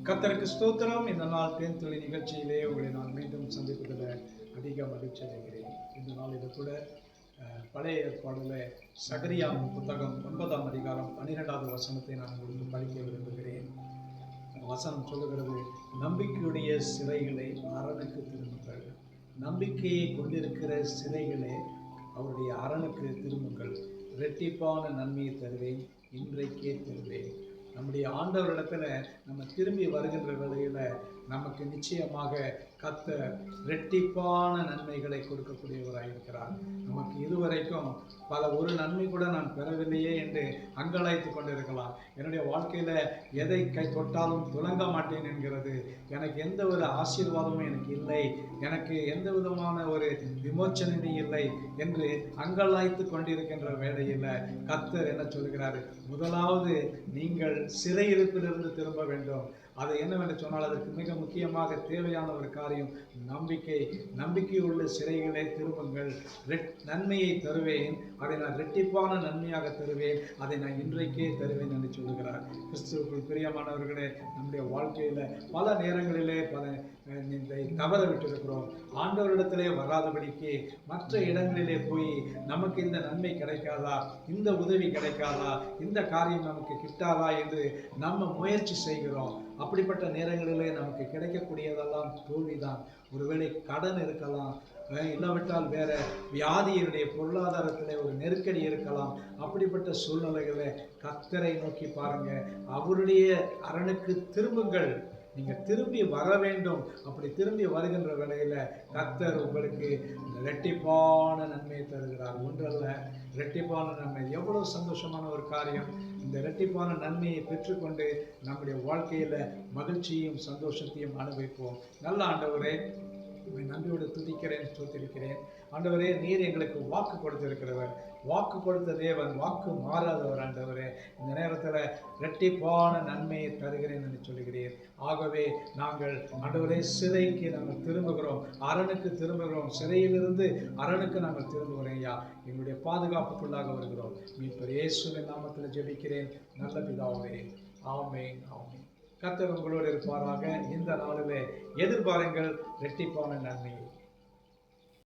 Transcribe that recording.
கர்த்தருக்கு ஸ்தோத்திரம். இந்த நாள் தேன்துளி நிகழ்ச்சியிலே உங்களை நான் மீண்டும் சந்திப்பதில் அதிக மகிழ்ச்சி அடைகிறேன். இந்த நாள் இது கூட பழைய ஏற்பாடுல சகரியாவின் புத்தகம் 9ஆம் அதிகாரம் 12வது வசனத்தை நான் உங்களுக்கு படிக்க விரும்புகிறேன். வசனம் சொல்லுகிறது, நம்பிக்கையுடைய சிறைகளை அரணுக்கு திரும்புங்கள். நம்பிக்கையை கொண்டிருக்கிற சிறைகளே அவருடைய அரணுக்கு திரும்புங்கள். இரட்டிப்பான நன்மையை தருவேன், இன்றைக்கே தருவேன். நம்முடைய ஆண்டவரிடத்துல நம்ம திரும்பி வருகின்ற வேளையில நமக்கு நிச்சயமாக கர்த்தர் இரட்டிப்பான நன்மைகளை கொடுக்கக்கூடியவராக இருக்கிறார். நமக்கு இதுவரைக்கும் ஒரு நன்மை கூட நான் பெறவில்லையே என்று அங்கலாய்த்து கொண்டிருக்கலாம். என்னுடைய வாழ்க்கையில எதை கை தொட்டாலும் துலங்க மாட்டேன் என்கிறது, எனக்கு எந்த ஒரு ஆசீர்வாதமும் எனக்கு இல்லை, எனக்கு எந்த விதமான ஒரு விமோச்சனமும் இல்லை என்று அங்கலாய்த்து கொண்டிருக்கின்ற வேளையில கர்த்தர் என்ன சொல்கிறார்? முதலாவது நீங்கள் சிறையிருப்பிலிருந்து திரும்ப வேண்டும். அது என்னவென்று சொன்னால், அதற்கு மிக முக்கியமாக தேவையான ஒரு காரியம் நம்பிக்கையுள்ள சிறைகளை திரும்புங்கள். நன்மையை தருவேன், அதை நான் இரட்டிப்பான நன்மையாக தருவேன், அதை நான் இன்றைக்கே தருவேன் என்று சொல்லுகிறார். கிறிஸ்துவுக்குள் பிரியமானவர்களே, நம்முடைய வாழ்க்கையில பல நேரங்களிலே தவற விட்டிருக்கிறோம். ஆண்டவரிடத்திலே வராதபடிக்கு மற்ற இடங்களிலே போய் நமக்கு இந்த நன்மை கிடைக்காதா, இந்த உதவி கிடைக்காதா, இந்த காரியம் நமக்கு கிட்டாதா என்று நம்ம முயற்சி செய்கிறோம். அப்படிப்பட்ட நேரங்களிலே நமக்கு கிடைக்கக்கூடியதெல்லாம் தோல்விதான். ஒருவேளை கடன் இருக்கலாம், இல்லாவிட்டால் வேற வியாதியினுடைய பொருளாதாரத்தில் ஒரு நெருக்கடி இருக்கலாம். அப்படிப்பட்ட சூழ்நிலைகளை கர்த்தரை நோக்கி பாருங்க, அவருடைய அரணுக்கு திரும்புங்கள். நீங்கள் திரும்பி வர வேண்டும். அப்படி திரும்பி வருகின்ற வேளையில் கர்த்தர் உங்களுக்கு இரட்டிப்பான நன்மையை தருகிறார். ஒன்றல்ல, இரட்டிப்பான நன்மை. எவ்வளவு சந்தோஷமான ஒரு காரியம்! இந்த இரட்டிப்பான நன்மையை பெற்றுக்கொண்டு நம்முடைய வாழ்க்கையில் மகிழ்ச்சியும் சந்தோஷத்தையும் அனுபவிப்போம். நல்ல ஆண்டவரே, நன்றியோடு துதிக்கிறேன், ஸ்தோத்திரிக்கிறேன். ஆண்டவரே, நீர் எங்களுக்கு வாக்கு கொடுத்திருக்கிறவர், வாக்கு கொடுத்த தேவன், வாக்கு மாறாதவர். ஆண்டவரே, இந்த நேரத்தில் இரட்டிப்பான நன்மையை தருகிறேன் என்று சொல்லுகிறேன். ஆகவே நாங்கள் ஆண்டவரே சிறைக்கு நாங்கள் திரும்புகிறோம், அரணுக்கு திரும்புகிறோம். சிறையிலிருந்து அரணுக்கு நாங்கள் திரும்புகிறோம். ஐயா, எங்களுடைய பாதுகாப்புக்குள்ளாக வருகிறோம். மீட்பர் இயேசுவின் நாமத்தில் ஜெபிக்கிறேன் நல்ல பிதாவே, ஆமென், ஆமென். கர்த்தர் உங்களோடு இருப்பாராக. இந்த நாளிலே எதிர்பாருங்கள் இரட்டிப்பான நன்மையை.